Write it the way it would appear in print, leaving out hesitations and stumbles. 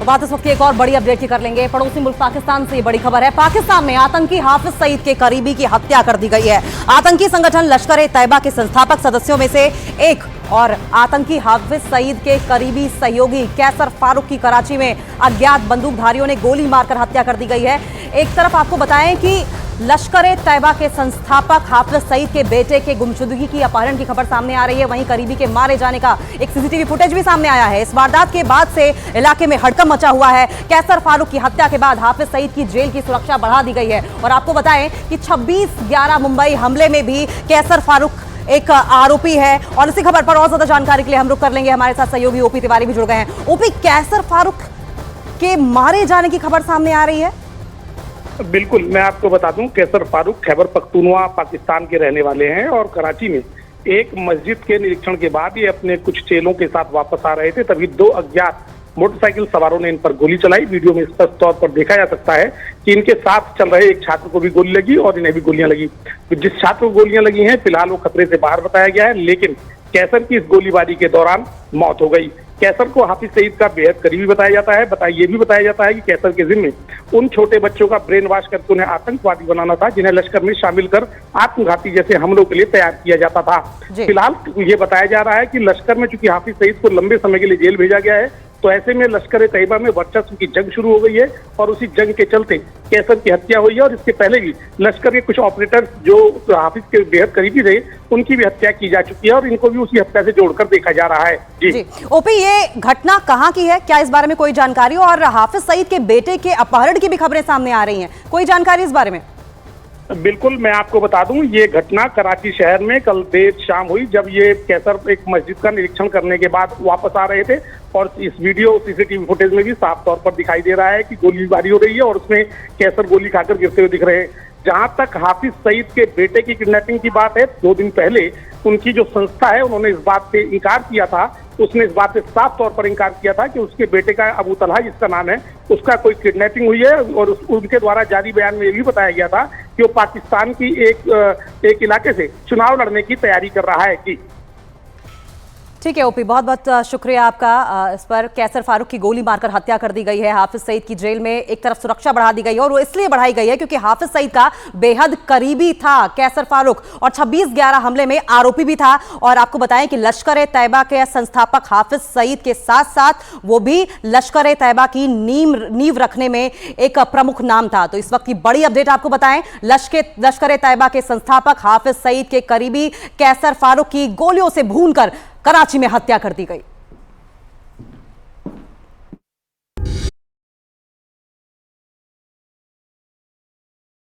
तो बात इस वक्त की एक और बड़ी अपडेट की कर लेंगे। पड़ोसी मुल्क पाकिस्तान से ये बड़ी खबर है। पाकिस्तान में आतंकी हाफिज सईद के करीबी की हत्या कर दी गई है। आतंकी संगठन लश्कर-ए-तैयबा के संस्थापक सदस्यों में से एक और आतंकी हाफिज सईद के करीबी सहयोगी कैसर फारूक की कराची में अज्ञात बंदूकधारियों ने गोली मारकर हत्या कर दी गई है। एक तरफ आपको बताएं कि लश्कर-ए-तैयबा के संस्थापक हाफिज सईद के बेटे के गुमशुदगी की अपहरण की खबर सामने आ रही है, वहीं करीबी के मारे जाने का एक सीसीटीवी फुटेज भी सामने आया है। इस वारदात के बाद से इलाके में हड़कंप मचा हुआ है। कैसर फारूक की हत्या के बाद हाफिज सईद की जेल की सुरक्षा बढ़ा दी गई है। और आपको बताएं कि 26/11 मुंबई हमले में भी कैसर फारूक एक आरोपी है। और इसी खबर पर और ज्यादा जानकारी के लिए हम रुक कर लेंगे, हमारे साथ सहयोगी ओपी तिवारी भी जुड़ गए हैं। ओपी, कैसर फारूक के मारे जाने की खबर सामने आ रही है। बिल्कुल, मैं आपको बता दूं, कैसर फारूक खैबर पख्तूनवा पाकिस्तान के रहने वाले हैं और कराची में एक मस्जिद के निरीक्षण के बाद ये अपने कुछ चेलों के साथ वापस आ रहे थे, तभी दो अज्ञात मोटरसाइकिल सवारों ने इन पर गोली चलाई। वीडियो में स्पष्ट तौर पर देखा जा सकता है कि इनके साथ चल रहे एक छात्र को भी गोली लगी और इन्हें भी गोलियां लगी। जिस छात्र को गोलियां लगी हैं फिलहाल वो खतरे से बाहर बताया गया है, लेकिन कैसर की इस गोलीबारी के दौरान मौत हो गई। कैसर को हाफिज सईद का बेहद करीबी बताया जाता है। ये भी बताया जाता है कि कैसर के जिम्मे उन छोटे बच्चों का ब्रेन वॉश करके उन्हें आतंकवादी बनाना था, जिन्हें लश्कर में शामिल कर आत्मघाती जैसे हमलों के लिए तैयार किया जाता था। फिलहाल ये बताया जा रहा है कि लश्कर में चूंकि हाफिज सईद को लंबे समय के लिए जेल भेजा गया है, तो ऐसे में लश्कर-ए-तैयबा में वर्चस्व की जंग शुरू हो गई है और उसी जंग के चलते कैसर की हत्या हुई है। और इसके पहले भी लश्कर के कुछ ऑपरेटर्स जो हाफिज के बेहद करीबी थे, उनकी भी हत्या की जा चुकी है और इनको भी उसी हत्या से जोड़कर देखा जा रहा है। जी ओपी, ये घटना कहाँ की है, क्या इस बारे में कोई जानकारी? और हाफिज सईद के बेटे के अपहरण की भी खबरें सामने आ रही हैं, कोई जानकारी इस बारे में? बिल्कुल, मैं आपको बता दूं, ये घटना कराची शहर में कल देर शाम हुई, जब ये कैसर एक मस्जिद का निरीक्षण करने के बाद वापस आ रहे थे। और इस वीडियो सीसीटीवी फुटेज में भी साफ तौर पर दिखाई दे रहा है कि गोलीबारी हो रही है और उसमें कैसर गोली खाकर गिरते हुए दिख रहे हैं। जहां तक हाफिज सईद के बेटे की किडनैपिंग की बात है, 2 दिन पहले उनकी जो संस्था है उन्होंने इस बात से इनकार किया था। उसने इस बात से साफ तौर पर इनकार किया था कि उसके बेटे का अबू तलहा जिसका नाम है, उसका कोई किडनैपिंग हुई है। और उनके द्वारा जारी बयान में ये भी बताया गया था कि वो पाकिस्तान की एक इलाके से चुनाव लड़ने की तैयारी कर रहा है। जी ठीक है ओपी, बहुत बहुत शुक्रिया आपका। इस पर कैसर फारूक की गोली मारकर हत्या कर दी गई है। हाफिज सईद की जेल में एक तरफ सुरक्षा बढ़ा दी गई है और वो इसलिए बढ़ाई गई है क्योंकि हाफिज सईद का बेहद करीबी था कैसर फारूक, और 26/11 हमले में आरोपी भी था। और आपको बताएं कि लश्कर-ए-तैयबा के संस्थापक हाफिज सईद के साथ साथ वो भी लश्कर-ए-तैयबा की नींव रखने में एक प्रमुख नाम था। तो इस वक्त की बड़ी अपडेट आपको बताएं, लश्कर-ए-तैयबा के संस्थापक हाफिज सईद के करीबी कैसर फारूक की गोलियों से भूनकर कराची में हत्या कर दी गई।